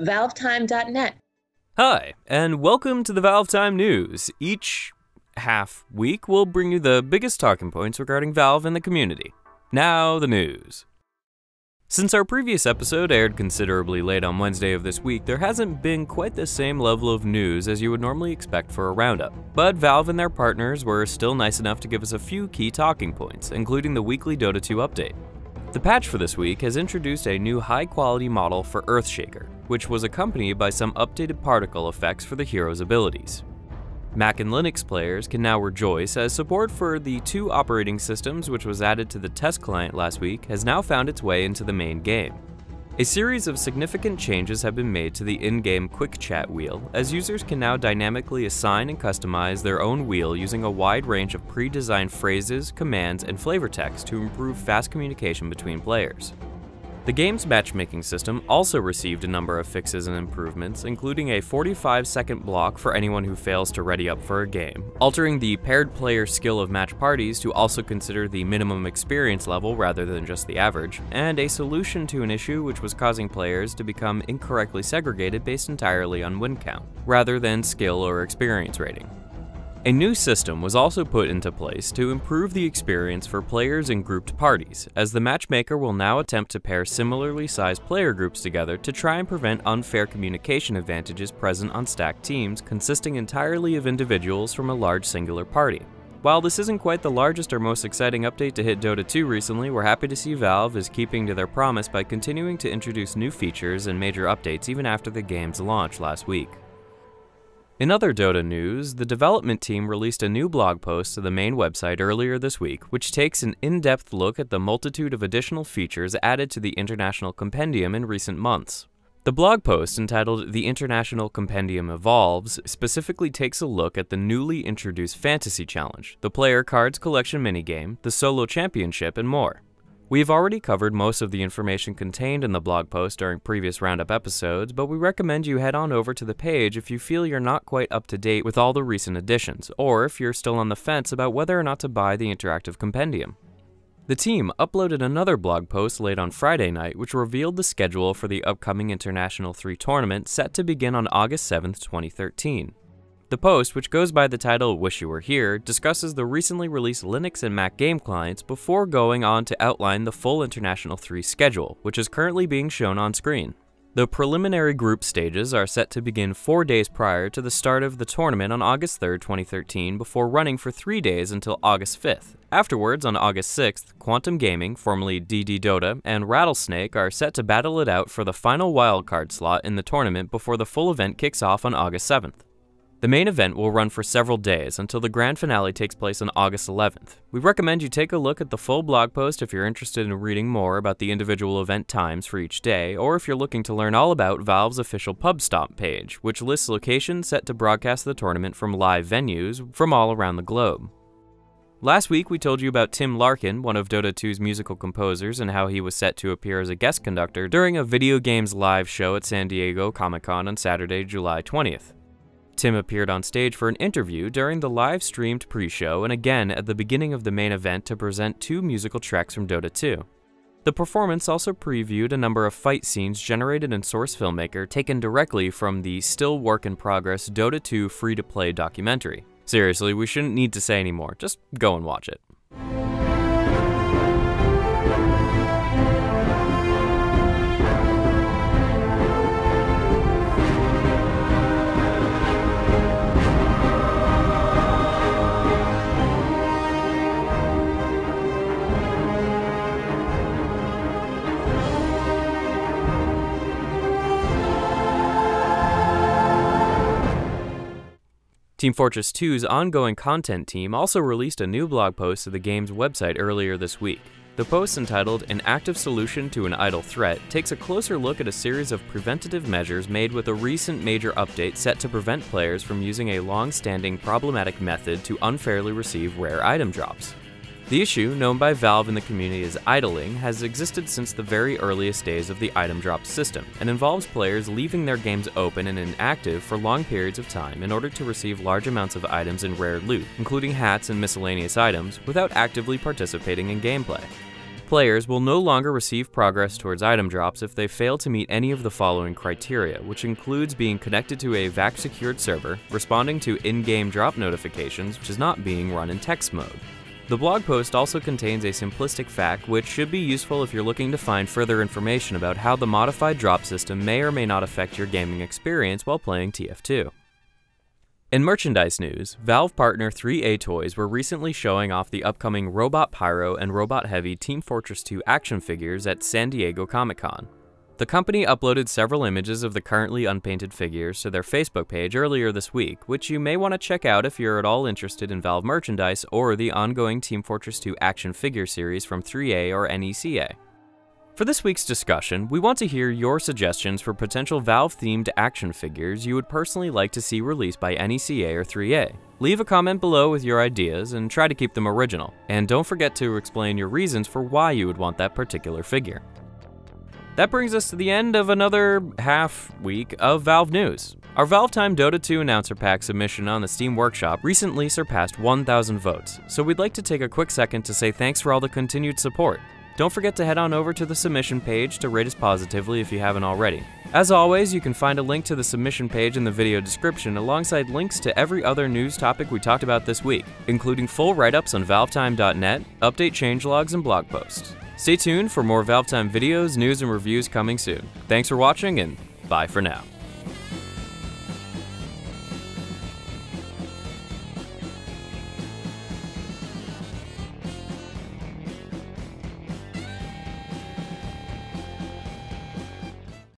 ValveTime.net. Hi, and welcome to the ValveTime News. Each half week, we'll bring you the biggest talking points regarding Valve and the community. Now, the news. Since our previous episode aired considerably late on Wednesday of this week, there hasn't been quite the same level of news as you would normally expect for a roundup. But Valve and their partners were still nice enough to give us a few key talking points, including the weekly Dota 2 update. The patch for this week has introduced a new high-quality model for Earthshaker, which was accompanied by some updated particle effects for the hero's abilities. Mac and Linux players can now rejoice as support for the two operating systems, which was added to the test client last week, has now found its way into the main game. A series of significant changes have been made to the in-game quick chat wheel, as users can now dynamically assign and customize their own wheel using a wide range of pre-designed phrases, commands, and flavor text to improve fast communication between players. The game's matchmaking system also received a number of fixes and improvements, including a 45-second block for anyone who fails to ready up for a game, altering the paired player skill of match parties to also consider the minimum experience level rather than just the average, and a solution to an issue which was causing players to become incorrectly segregated based entirely on win count, rather than skill or experience rating. A new system was also put into place to improve the experience for players in grouped parties, as the matchmaker will now attempt to pair similarly sized player groups together to try and prevent unfair communication advantages present on stacked teams consisting entirely of individuals from a large singular party. While this isn't quite the largest or most exciting update to hit Dota 2 recently, we're happy to see Valve is keeping to their promise by continuing to introduce new features and major updates even after the game's launch last week. In other Dota news, the development team released a new blog post to the main website earlier this week, which takes an in-depth look at the multitude of additional features added to the International Compendium in recent months. The blog post, entitled The International Compendium Evolves, specifically takes a look at the newly introduced Fantasy Challenge, the Player Cards Collection minigame, the Solo Championship, and more. We've already covered most of the information contained in the blog post during previous roundup episodes, but we recommend you head on over to the page if you feel you're not quite up to date with all the recent additions, or if you're still on the fence about whether or not to buy the interactive compendium. The team uploaded another blog post late on Friday night which revealed the schedule for the upcoming International 3 tournament set to begin on August 7th, 2013. The post, which goes by the title Wish You Were Here, discusses the recently released Linux and Mac game clients before going on to outline the full International 3 schedule, which is currently being shown on screen. The preliminary group stages are set to begin 4 days prior to the start of the tournament on August 3rd, 2013, before running for 3 days until August 5th. Afterwards, on August 6th, Quantum Gaming, formerly DD Dota, and Rattlesnake are set to battle it out for the final wildcard slot in the tournament before the full event kicks off on August 7th. The main event will run for several days until the grand finale takes place on August 11th. We recommend you take a look at the full blog post if you're interested in reading more about the individual event times for each day, or if you're looking to learn all about Valve's official pub stop page, which lists locations set to broadcast the tournament from live venues from all around the globe. Last week we told you about Tim Larkin, one of Dota 2's musical composers, and how he was set to appear as a guest conductor during a video games live show at San Diego Comic-Con on Saturday, July 20th. Tim appeared on stage for an interview during the live-streamed pre-show and again at the beginning of the main event to present 2 musical tracks from Dota 2. The performance also previewed a number of fight scenes generated in Source Filmmaker taken directly from the still work-in-progress Dota 2 free-to-play documentary. Seriously, we shouldn't need to say any more, just go and watch it. Team Fortress 2's ongoing content team also released a new blog post to the game's website earlier this week. The post, entitled An Active Solution to an Idle Threat, takes a closer look at a series of preventative measures made with a recent major update set to prevent players from using a long-standing problematic method to unfairly receive rare item drops. The issue, known by Valve in the community as idling, has existed since the very earliest days of the item drop system, and involves players leaving their games open and inactive for long periods of time in order to receive large amounts of items and rare loot, including hats and miscellaneous items, without actively participating in gameplay. players will no longer receive progress towards item drops if they fail to meet any of the following criteria, which includes being connected to a VAC-secured server, responding to in-game drop notifications, which is not being run in text mode. The blog post also contains a simplistic fact which should be useful if you're looking to find further information about how the modified drop system may or may not affect your gaming experience while playing TF2. In merchandise news, Valve partner 3A Toys were recently showing off the upcoming Robot Pyro and Robot Heavy Team Fortress 2 action figures at San Diego Comic-Con. The company uploaded several images of the currently unpainted figures to their Facebook page earlier this week, which you may want to check out if you're at all interested in Valve merchandise or the ongoing Team Fortress 2 action figure series from 3A or NECA. For this week's discussion, we want to hear your suggestions for potential Valve-themed action figures you would personally like to see released by NECA or 3A. Leave a comment below with your ideas and try to keep them original, and don't forget to explain your reasons for why you would want that particular figure. That brings us to the end of another half week of Valve news. Our ValveTime Dota 2 Announcer Pack submission on the Steam Workshop recently surpassed 1,000 votes, so we'd like to take a quick second to say thanks for all the continued support. Don't forget to head on over to the submission page to rate us positively if you haven't already. As always, you can find a link to the submission page in the video description alongside links to every other news topic we talked about this week, including full write-ups on valvetime.net, update changelogs, and blog posts. Stay tuned for more ValveTime videos, news, and reviews coming soon. Thanks for watching, and bye for now.